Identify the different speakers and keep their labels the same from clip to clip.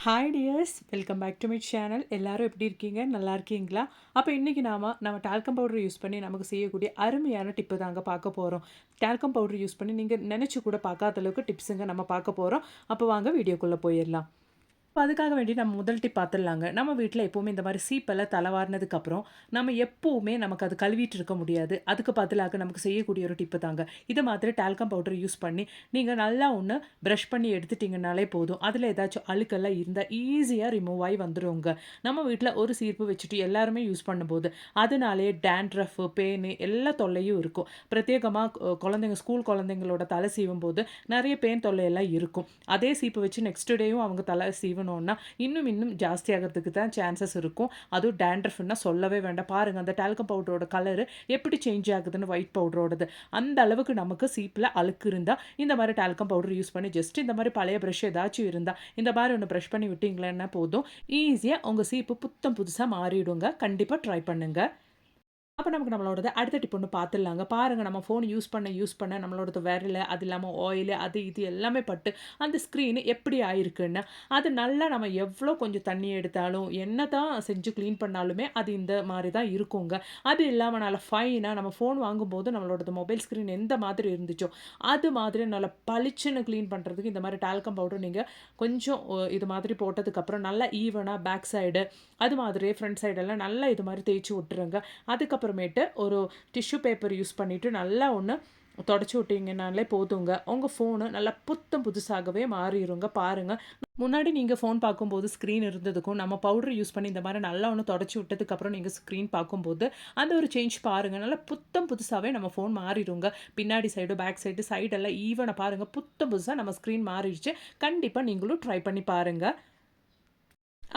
Speaker 1: Hi dears, welcome back to my channel. எல்லாரும் எப்படி இருக்கீங்க? நல்லா இருக்கீங்களா? அப்போ இன்றைக்கி நம்ம டால்கம் பவுடர் யூஸ் பண்ணி நமக்கு செய்யக்கூடிய அருமையான டிப்பு தாங்க பார்க்க போகிறோம். டால்கம் பவுடர் யூஸ் பண்ணி நீங்கள் நினச்சி கூட பார்க்காத அளவுக்கு டிப்ஸுங்க நம்ம பார்க்க போகிறோம். அப்போ வாங்க வீடியோக்குள்ளே போயிடலாம். இப்போ அதுக்காக வேண்டி நம்ம முதல் டிப் பார்த்துடலாங்க. நம்ம வீட்டில் எப்போவுமே இந்த மாதிரி சீப்பெல்லாம் தலைவாரினதுக்கப்புறம் நம்ம எப்போவுமே நமக்கு அது கழுவிட்டு இருக்க முடியாது. அதுக்கு பதிலாக நமக்கு செய்யக்கூடிய ஒரு டிப்பு தாங்க. இதை மாதிரி டால்கம் பவுடர் யூஸ் பண்ணி நீங்கள் நல்லா ஒன்று ப்ரஷ் பண்ணி எடுத்துட்டிங்கனாலே போதும். அதில் ஏதாச்சும் அழுக்கெல்லாம் இருந்தால் ஈஸியாக ரிமூவ் ஆகி வந்துடுங்க. நம்ம வீட்டில் ஒரு சீப்பு வச்சுட்டு எல்லாருமே யூஸ் பண்ணும்போது அதனாலே டேண்ட்ரஃப், பேனு எல்லா தொல்லையும் இருக்கும். பிரத்யேகமாக குழந்தைங்க ஸ்கூல் குழந்தைங்களோட தலை சீவும் போது நிறைய பேன் தொல்லையெல்லாம் இருக்கும். அதே சீப்பு வச்சு நெக்ஸ்ட் டேயும் அவங்க தலை சீவணும்னா இன்னும் ஜாஸ்தி ஆகிறதுக்கு தான் சான்சஸ் இருக்கும். அதுவும் டேண்ட்ரஃப்னா சொல்லவே வேண்டாம். பாருங்கள் அந்த டால்கம் பவுடரோட கலரு எப்படி சேஞ்ச் ஆகுதுன்னு, ஒயிட் பவுடரோடது. அந்த அளவுக்கு நமக்கு சீப்பில் அழுக்கு இருந்தால் இந்த மாதிரி டால்கம் பவுடர் யூஸ் பண்ணி ஜஸ்ட் இந்த மாதிரி பழைய ப்ரஷ் ஏதாச்சும் இருந்தால் இந்த மாதிரி ஒன்று ப்ரஷ் பண்ணி விட்டிங்களேன்னா போதும். ஈஸியாக உங்கள் சீப்பு புத்தம் புதுசாக மாறிடுங்க. கண்டிப்பாக ட்ரை பண்ணுங்கள். அப்போ நமக்கு நம்மளோடது அடுத்த டிப் ஒன்று பார்த்துடலாங்க. பாருங்கள், நம்ம ஃபோன் யூஸ் பண்ண நம்மளோடது விரல், அது இல்லாமல் ஆயிலு, அது இது எல்லாமே பட்டு அந்த ஸ்க்ரீனு எப்படி ஆயிருக்குன்னு. அது நல்லா நம்ம எவ்வளோ கொஞ்சம் தண்ணி எடுத்தாலும் என்ன தான் செஞ்சு க்ளீன் பண்ணாலுமே அது இந்த மாதிரி தான் இருக்குங்க. அது இல்லாமல் நல்லா ஃபைனாக நம்ம ஃபோன் வாங்கும்போது நம்மளோடது மொபைல் ஸ்க்ரீன் எந்த மாதிரி இருந்துச்சோ அது மாதிரி நல்லா பளிச்சுன்னு க்ளீன் பண்ணுறதுக்கு இந்த மாதிரி டால்கம் பவுடர் நீங்கள் கொஞ்சம் இது மாதிரி போட்டதுக்கப்புறம் நல்லா ஈவனாக பேக் சைடு அது மாதிரியே ஃப்ரண்ட் சைடெல்லாம் நல்லா இது மாதிரி தேய்ச்சி விட்டுருங்க. அதுக்கப்புறமேட்டு ஒரு டிஷ்யூ பேப்பர் யூஸ் பண்ணிவிட்டு நல்லா ஒன்று தொடச்சி விட்டிங்கனாலே போதுங்க. உங்கள் ஃபோனு நல்லா புத்தம் புதுசாகவே மாறிடுங்க. பாருங்கள், முன்னாடி நீங்கள் ஃபோன் பார்க்கும்போது ஸ்க்ரீன் இருந்ததுக்கும் நம்ம பவுடர் யூஸ் பண்ணி இந்த மாதிரி நல்லா ஒன்று தொடச்சி விட்டதுக்கப்புறம் நீங்கள் ஸ்க்ரீன் பார்க்கும்போது அந்த ஒரு சேஞ்ச் பாருங்கள். நல்லா புத்தம் புதுசாகவே நம்ம ஃபோன் மாறிடுங்க. பின்னாடி சைடு, பேக் சைடு, சைடெல்லாம் ஈவனாக பாருங்கள். புத்தம் புதுசாக நம்ம ஸ்க்ரீன் மாறிடுச்சு. கண்டிப்பாக நீங்களும் ட்ரை பண்ணி பாருங்கள்.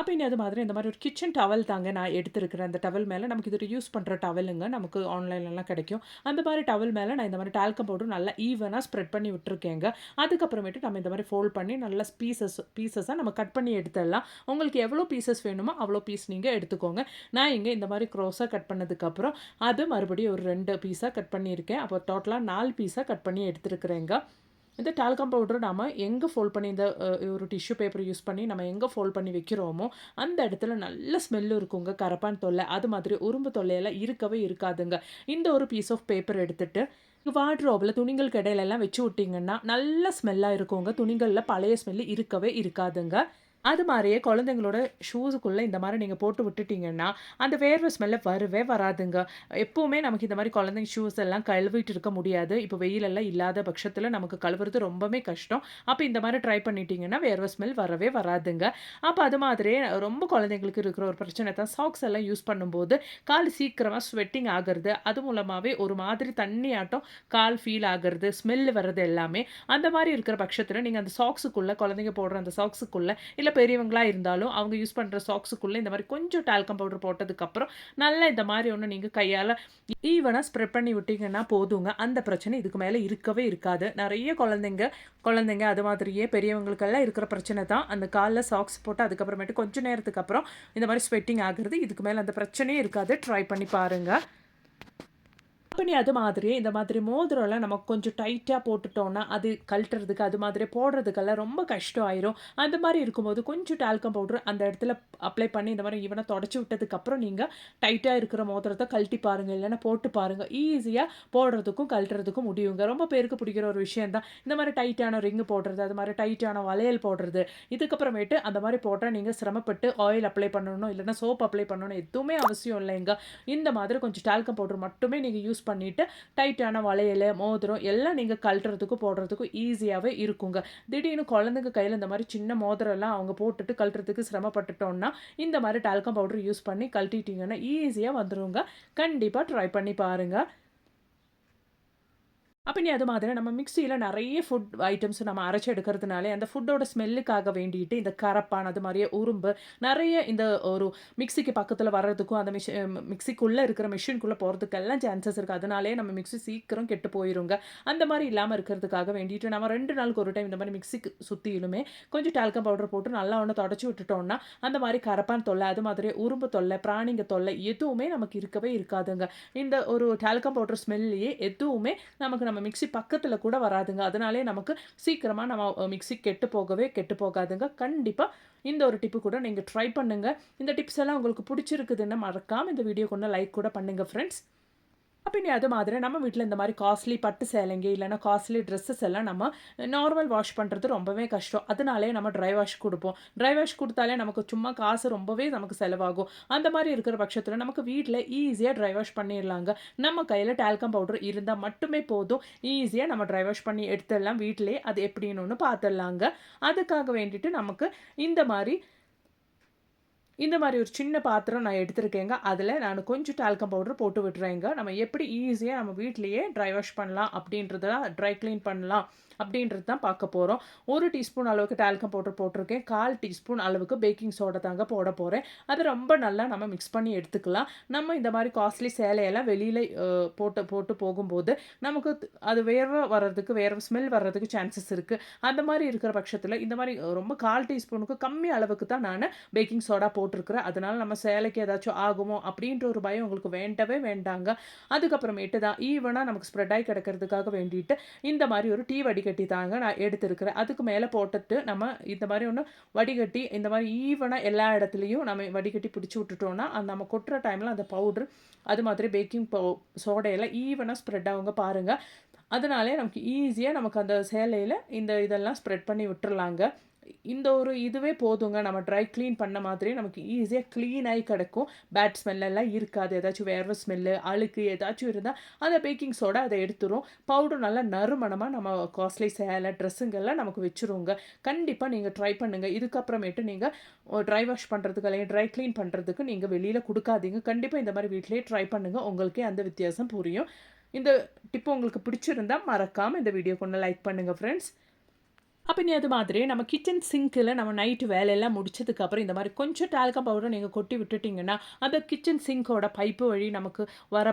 Speaker 1: அப்போ இனி அது மாதிரி இந்த மாதிரி ஒரு கிச்சன் டவல் தாங்க நான் எடுத்துருக்கிறேன். அந்த டவல் மேலே நமக்கு இது யூஸ் பண்ணுற டவலுங்க நமக்கு ஆன்லைன்லலாம் கிடைக்கும். அந்த மாதிரி டவல் மேலே நான் இந்த மாதிரி டால்கம் பவுடர் நல்லா ஈவனாக ஸ்ப்ரெட் பண்ணி விட்டுருக்கேங்க. அதுக்கப்புறமேட்டு நம்ம இந்த மாதிரி ஃபோல்ட் பண்ணி நல்லா பீசஸாக நம்ம கட் பண்ணி எடுத்துடலாம். உங்களுக்கு எவ்வளோ பீசஸ் வேணுமோ அவ்வளோ பீஸ் நீங்கள் எடுத்துக்கோங்க. நான் இங்கே இந்த மாதிரி க்ரோஸாக கட் பண்ணதுக்கப்புறம் அது மறுபடியும் ஒரு 2 பீஸாக கட் பண்ணியிருக்கேன். அப்போ டோட்டலாக 4 பீஸாக கட் பண்ணி எடுத்துருக்குறேங்க. இந்த டால்கம் பவுடர் நாம எங்கே ஃபோல்ட் பண்ணி இந்த ஒரு டிஷ்யூ பேப்பர் யூஸ் பண்ணி நம்ம எங்கே ஃபோல்ட் பண்ணி வைக்கிறோமோ அந்த இடத்துல நல்ல ஸ்மெல்லு இருக்குங்க. கரப்பான் தொல்லை அது மாதிரி உறும்பு தொல்லையெல்லாம் இருக்கவே இருக்காதுங்க. இந்த ஒரு பீஸ் ஆஃப் பேப்பர் எடுத்துட்டு வார்ட்ரோபில் துணிகளுக்கு இடையிலெல்லாம் வச்சு விட்டிங்கன்னா நல்ல ஸ்மெல்லாக இருக்குங்க. துணிகளில் பழைய ஸ்மெல்லு இருக்கவே இருக்காதுங்க. அது மாரியே குழந்தைங்களோட ஷூஸுக்குள்ளே இந்த மாரி நீங்க போட்டு விட்டுட்டீங்கன்னா, அந்த வேர்வை ஸ்மெல்ல வரவே வராதுங்க. எப்பவுமே நமக்கு இந்த மாரி குழந்தைங்க ஷூஸ் எல்லாம் கழுவிட்டு இருக்க முடியாது. இப்போ வெயிலெல்லாம் இல்லாத பட்சத்தில நமக்கு கழுவுறது ரொம்பவே கஷ்டம். அப்ப இந்த மாரி ட்ரை பண்ணிட்டீங்கன்னா, வேர்வை ஸ்மெல் வரவே வராதுங்க. அப்ப அது மாதிரியே ரொம்ப குழந்தைங்களுக்கு இருக்கிற ஒரு பிரச்சனை தான் சாக்ஸ் எல்லாம் யூஸ் பண்ணும்போது, கால் சீக்கிரமா ஸ்வெட்டிங் ஆகுறது. அது மூலமாவே ஒரு மாதிரி தண்ணியாட்டம் கால் ஃபீல் ஆகுறது, ஸ்மெல் வர்றது எல்லாமே. அந்த மாரி இருக்கிற பட்சத்தில நீங்க அந்த சாக்ஸுக்குள்ள குழந்தைங்க போடுற அந்த சாக்ஸுக்குள்ள இல்ல பெரியவங்களா இருந்தாலும் அவங்க யூஸ் பண்ற சாக்ஸுக்குள்ள இந்த மாரி கொஞ்சம் டால்கம் பவுடர் போட்டதுக்கப்புறம், நல்லா இந்த மாரி ஒண்ணு நீங்க கையால ஈவனா ஸ்ப்ரெட் பண்ணி விட்டீங்கன்னா போதுங்க. அந்த பிரச்சனை இதுக்கு மேல இருக்கவே இருக்காது. நெறைய குழந்தைங்க அது மாதிரியே பெரியவங்களுக்கெல்லாம் இருக்கிற பிரச்சனை தான். அந்த கால்ல சாக்ஸ் போட்டு அதுக்கப்புறமேட்டு கொஞ்ச நேரத்துக்கு அப்புறம் இந்த மாரி ஸ்வெட்டிங் ஆகுறது. இதுக்கு மேல அந்த பிரச்சனையே இருக்காது. ட்ரை பண்ணி பாருங்க. அப்ப அது மாதிரியே இந்த மாதிரி மோதிரம்லாம் நம்ம கொஞ்சம் டைட்டா போட்டுட்டோம்னா, அது கழட்டுறதுக்கு அது மாதிரி போடுறதுக்கெல்லாம் ரொம்ப கஷ்டம் ஆயிரும். அந்த மாரி இருக்கும்போது கொஞ்சம் டால்கம் பவுடர் அந்த இடத்துல அப்ளை பண்ணி இந்த மாரி ஈவனா தொடச்சு விட்டதுக்கப்புறம் நீங்க டைட்டா இருக்கிற மோதிரத்த கழட்டி பாருங்க. இல்லன்னா போட்டு பாருங்க. ஈஸியா போடுறதுக்கும், கழட்டுறதுக்கும் முடியுங்க. ரொம்ப பேருக்கு பிடிக்கிற ஒரு விஷயம் தான். இந்த மாரி டைட்டான ரிங் போடுறது, அது மாரி டைட்டான வளையல் போடுறது. இதுக்கப்புறமேட்டு அந்த மாரி போட்டா நீங்க சிரமப்பட்டு ஆயில் அப்ளை பண்ணணும், இல்லன்னா சோப் அப்ளை பண்ணணும் எதுவுமே அவசியம் இல்லைங்க. இந்த மாதிரி கொஞ்சம் டால்கம் பவுடர் மட்டுமே நீங்க யூஸ் பண்ணிட்டு டைட்டான வளையல், மோதிரம் எல்லாம் நீங்க கழட்டுறதுக்கும், போடுறதுக்கும் ஈஸியாவே இருக்குங்க. திடீர்னு குழந்தைங்க கையில இந்த மாரி சின்ன மோதிரம்லாம் அவங்க போட்டுட்டு கழட்டுறதுக்கு சிரமப்பட்டுட்டோம்னா, இந்த மாரி டால்கம் பவுடர் யூஸ் பண்ணி கழட்டிட்டீங்கன்னா ஈஸியா வந்துருங்க. கண்டிப்பா ட்ரை பண்ணி பாருங்க. அப்ப நீ அது மாதிரி நம்ம மிக்ஸியில நெறைய ஃபுட் ஐட்டம்ஸ் நம்ம அரைச்சு எடுக்கிறதுனாலே, அந்த ஃபுட்டோட ஸ்மெல்லுக்காக வேண்டிட்டு இந்த கரப்பான், அது மாரியே உறும்பு, நெறைய இந்த ஒரு மிக்ஸிக்கு பக்கத்துல வர்றதுக்கும், அந்த மிக்ஸிக்குள்ள இருக்கிற மெஷின்குள்ள போறதுக்கெல்லாம் சான்சஸ் இருக்கு. அதனாலேயே நம்ம மிக்ஸி சீக்கிரம் கெட்டு போயிருங்க. அந்த மாரி இல்லாம இருக்கிறதுக்காக வேண்டிட்டு நம்ம 2 நாளுக்கு ஒரு டைம் இந்த மாரி மிக்ஸிக்கு சுத்தியிலுமே கொஞ்சம் டால்கம் பவுடர் போட்டு நல்லா ஒண்ணு தொடச்சு விட்டுட்டோம்னா, அந்த மாரி கரப்பான் தொல்லை, அது மாதிரியே உறும்பு தொல்லை, பிராணிங்க தொல்லை எதுவுமே நமக்கு இருக்கவே இருக்காதுங்க. இந்த ஒரு டால்கம் பவுடர் ஸ்மெல்லயே எதுவுமே நமக்கு நம்ம நம்ம மிக்ஸி பக்கத்துல கூட வராதுங்க. அதனாலயே நமக்கு சீக்கிரமா நம்ம மிக்ஸி கெட்டு போகாதுங்க. கண்டிப்பா இந்த ஒரு டிப்பு கூட நீங்க ட்ரை பண்ணுங்க. இந்த டிப்ஸ் எல்லாம் உங்களுக்கு புடிச்சிருக்குதுன்னா மறக்காம இந்த வீடியோக்கு ஒண்ணு லைக் கூட பண்ணுங்க ஃப்ரெண்ட்ஸ். அப்ப இனி அது மாதிரி நம்ம வீட்ல இந்த மாரி காஸ்ட்லி பட்டு சேலைங்க, இல்லன்னா காஸ்ட்லி ட்ரெஸ்ஸஸ் எல்லாம் நம்ம நார்மல் வாஷ் பண்றது ரொம்பவே கஷ்டம். அதனாலயே நம்ம ட்ரை வாஷ் குடுப்போம். ட்ரை வாஷ் குடுத்தாலே நமக்கு சும்மா காசு ரொம்பவே நமக்கு செலவாகும். அந்த மாரி இருக்கிற பட்சத்தில நமக்கு வீட்ல ஈஸியா ட்ரை வாஷ் பண்ணிர்லாங்க. நம்ம கையில டால்கம் பவுடர் இருந்தா மட்டுமே போதும். ஈஸியா நம்ம ட்ரை வாஷ் பண்ணி எடுத்துடலாம் வீட்லயே. அது எப்படின்னு ஒண்ணு பார்த்துடலாங்க. அதுக்காக வேண்டிட்டு நமக்கு இந்த மாரி இந்த மாரி ஒரு சின்ன பாத்திரம் நான் எடுத்திருக்கேங்க. அதில நானு கொஞ்சம் டால்கம் பவுடர் போட்டு விட்டுறேங்க. நம்ம எப்படி ஈஸியா நம்ம வீட்லயே ட்ரை வாஷ் பண்ணலாம் அப்படின்றது தான் ட்ரை கிளீன் பண்ணலாம் அப்படின்றது தான் பார்க்க போறோம். 1 டீஸ்பூன் அளவுக்கு டால்கம் பவுடர் போட்டிருக்கேன். 1/4 டீஸ்பூன் அளவுக்கு பேக்கிங் சோடா தாங்க போட போறேன். அது ரொம்ப நல்லா நம்ம மிக்ஸ் பண்ணி எடுத்துக்கலாம். நம்ம இந்த மாரி காஸ்ட்லி சேலையெல்லாம் வெளியில போட்டு போட்டு போகும்போது நமக்கு அது வேர்வை ஸ்மெல் வர்றதுக்கு சான்சஸ் இருக்கு. அந்த மாரி இருக்கிற பட்சத்தில இந்த மாரி ரொம்ப 1/4 டீஸ்பூனுக்கு கம்மி அளவுக்கு தான் நானு பேக்கிங் சோடா போட்டிருக்கிறேன். அதனால நம்ம சேலைக்கு ஏதாச்சும் ஆகுமோ அப்படின்ற ஒரு பயம் உங்களுக்கு வேண்டவே வேண்டாங்க. அதுக்கப்புறமேட்டு தான் ஈவனா நமக்கு ஸ்ப்ரெட் ஆயி கிடக்கிறதுக்காக வேண்டிட்டு இந்த மாரி ஒரு டீ வடிகட்டி தாங்க நான் எடுத்திருக்கிறேன். அதுக்கு மேல போட்டுட்டு நம்ம இந்த மாரி ஒண்ணு வடிகட்டி இந்த மாரி ஈவனா எல்லா இடத்துலயும் நம்ம வடிகட்டி பிடிச்சு விட்டுட்டோம்னா, அந்த நம்ம கொட்டுற டைம்ல அந்த பவுடர் அது மாதிரி சோடையெல்லாம் ஈவனா ஸ்ப்ரெட் ஆகுங்க பாருங்க. அதனாலே நமக்கு ஈஸியா நமக்கு அந்த சேலையில இந்த இதெல்லாம் ஸ்ப்ரெட் பண்ணி விட்டுறலாங்க. இந்த ஒரு இதுவே போதுங்க. நம்ம ட்ரை கிளீன் பண்ண மாதிரியே நமக்கு ஈஸியா கிளீன் ஆயி கிடக்கும். பேட் ஸ்மெல் எல்லாம் இருக்காது. ஏதாச்சும் வேர்வை ஸ்மெல்லு, அழுக்கு ஏதாச்சும் இருந்தா அந்த பேக்கிங் சோடா அத எடுத்துரும். பவுடர் நல்லா நறுமணமா நம்ம காஸ்ட்லி சேலை, ட்ரெஸ்ஸுங்கெல்லாம் நமக்கு வச்சுருங்க. கண்டிப்பா நீங்க ட்ரை பண்ணுங்க. இதுக்கப்புறமேட்டு நீங்க ட்ரை வாஷ் பண்றதுக்கு அல்லது ட்ரை கிளீன் பண்றதுக்கு நீங்க வெளியில குடுக்காதீங்க. கண்டிப்பா இந்த மாரி வீட்லயே ட்ரை பண்ணுங்க. உங்களுக்கே அந்த வித்தியாசம் புரியும். இந்த டிப் உங்களுக்கு பிடிச்சிருந்தா மறக்காம இந்த வீடியோக்கு ஒண்ணு லைக் பண்ணுங்க ஃப்ரெண்ட்ஸ். அப்ப இனி அது மாதிரி நம்ம கிச்சன் சிங்க்ல நம்ம நைட் வேலையெல்லாம் முடிச்சதுக்கப்புறம் இந்த மாரி கொஞ்சம் டால்கம் பவுடர் நீங்க கொட்டி விட்டுட்டீங்கன்னா, அந்த கிச்சன் சிங்க்கோட பைப்பு வழி நமக்கு வர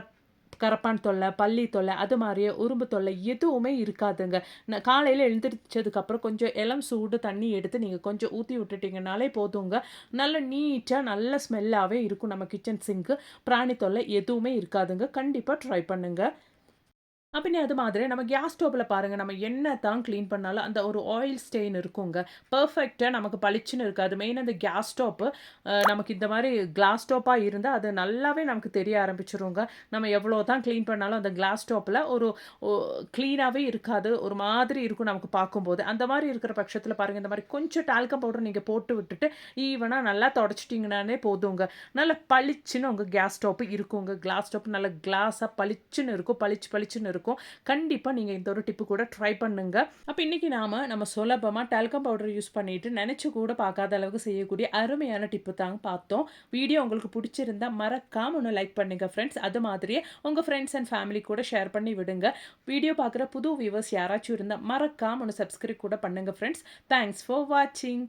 Speaker 1: கரப்பான் தொல்லை, பல்லி தொல்லை, அது மாரியே உறும்பு தொல்லை எதுவுமே இருக்காதுங்க. காலையில எழுந்திரிச்சதுக்கப்புறம் கொஞ்சம் இளம் சூடு தண்ணி எடுத்து நீங்க கொஞ்சம் ஊத்தி விட்டுட்டீங்கனாலே போதுங்க. நல்ல நீட்டா நல்ல ஸ்மெல்லாவே இருக்கும் நம்ம கிச்சன் சிங்க்கு. பிராணி தொல்லை எதுவுமே இருக்காதுங்க. கண்டிப்பா ட்ரை பண்ணுங்க. பின்ன அது மாதிரி நம்ம கேஸ் ஸ்டவ்ல பாருங்க, நம்ம என்ன தான் கிளீன் பண்ணாலும் அந்த ஒரு ஆயில் ஸ்டெயின் இருக்குங்க. பெர்ஃபெக்ட்டா நமக்கு பளிச்சுன்னு இருக்காது. மெயினா இந்த கேஸ் ஸ்டவ் நமக்கு இந்த மாரி கிளாஸ் ஸ்டவ்வா இருந்தா அது நல்லாவே நமக்கு தெரிய ஆரம்பிச்சுருங்க. நம்ம எவ்வளோ தான் கிளீன் பண்ணாலும் அந்த கிளாஸ் ஸ்டவ்ல ஒரு ஒ கிளீனாவே இருக்காது. ஒரு மாதிரி இருக்கும் நமக்கு பார்க்கும்போது. அந்த மாரி இருக்கிற பட்சத்தில பாருங்க, இந்த மாரி கொஞ்சம் டால்கம் பவுடர் நீங்க போட்டு விட்டுட்டு, ஈவனா நல்லா தொடச்சிட்டீங்கனாலே போதுங்க. நல்லா பளிச்சுன்னு உங்க கேஸ் ஸ்டவ் இருக்குங்க. கிளாஸ் ஸ்டவ் நல்ல கிளாஸா பளிச்சுன்னு இருக்கும். பளிச்சுன்னு இருக்கும். கண்டிப்பா நீங்க இந்த ஒரு டிப்பு கூட ட்ரை பண்ணுங்க. அப்ப இன்னைக்கு நம்ம சுலபமா டால்கம் பவுடர் யூஸ் பண்ணிட்டு நெனச்சு கூட பார்க்காத அளவுக்கு செய்யக்கூடிய அருமையான டிப்பு தாங்க பார்த்தோம். வீடியோ உங்களுக்கு புடிச்சிருந்தா மறக்காம ஒண்ணு லைக் பண்ணுங்க ஃப்ரெண்ட்ஸ். அது மாதிரியே உங்க ஃப்ரெண்ட்ஸ் அண்ட் ஃபேமிலி கூட ஷேர் பண்ணி விடுங்க. வீடியோ பார்க்குற புது வியூவர்ஸ் யாராச்சும் இருந்தா மறக்காம ஒண்ணு சப்ஸ்கிரைப் கூட பண்ணுங்க ஃப்ரெண்ட்ஸ். தேங்க்ஸ் ஃபார் வாட்சிங்.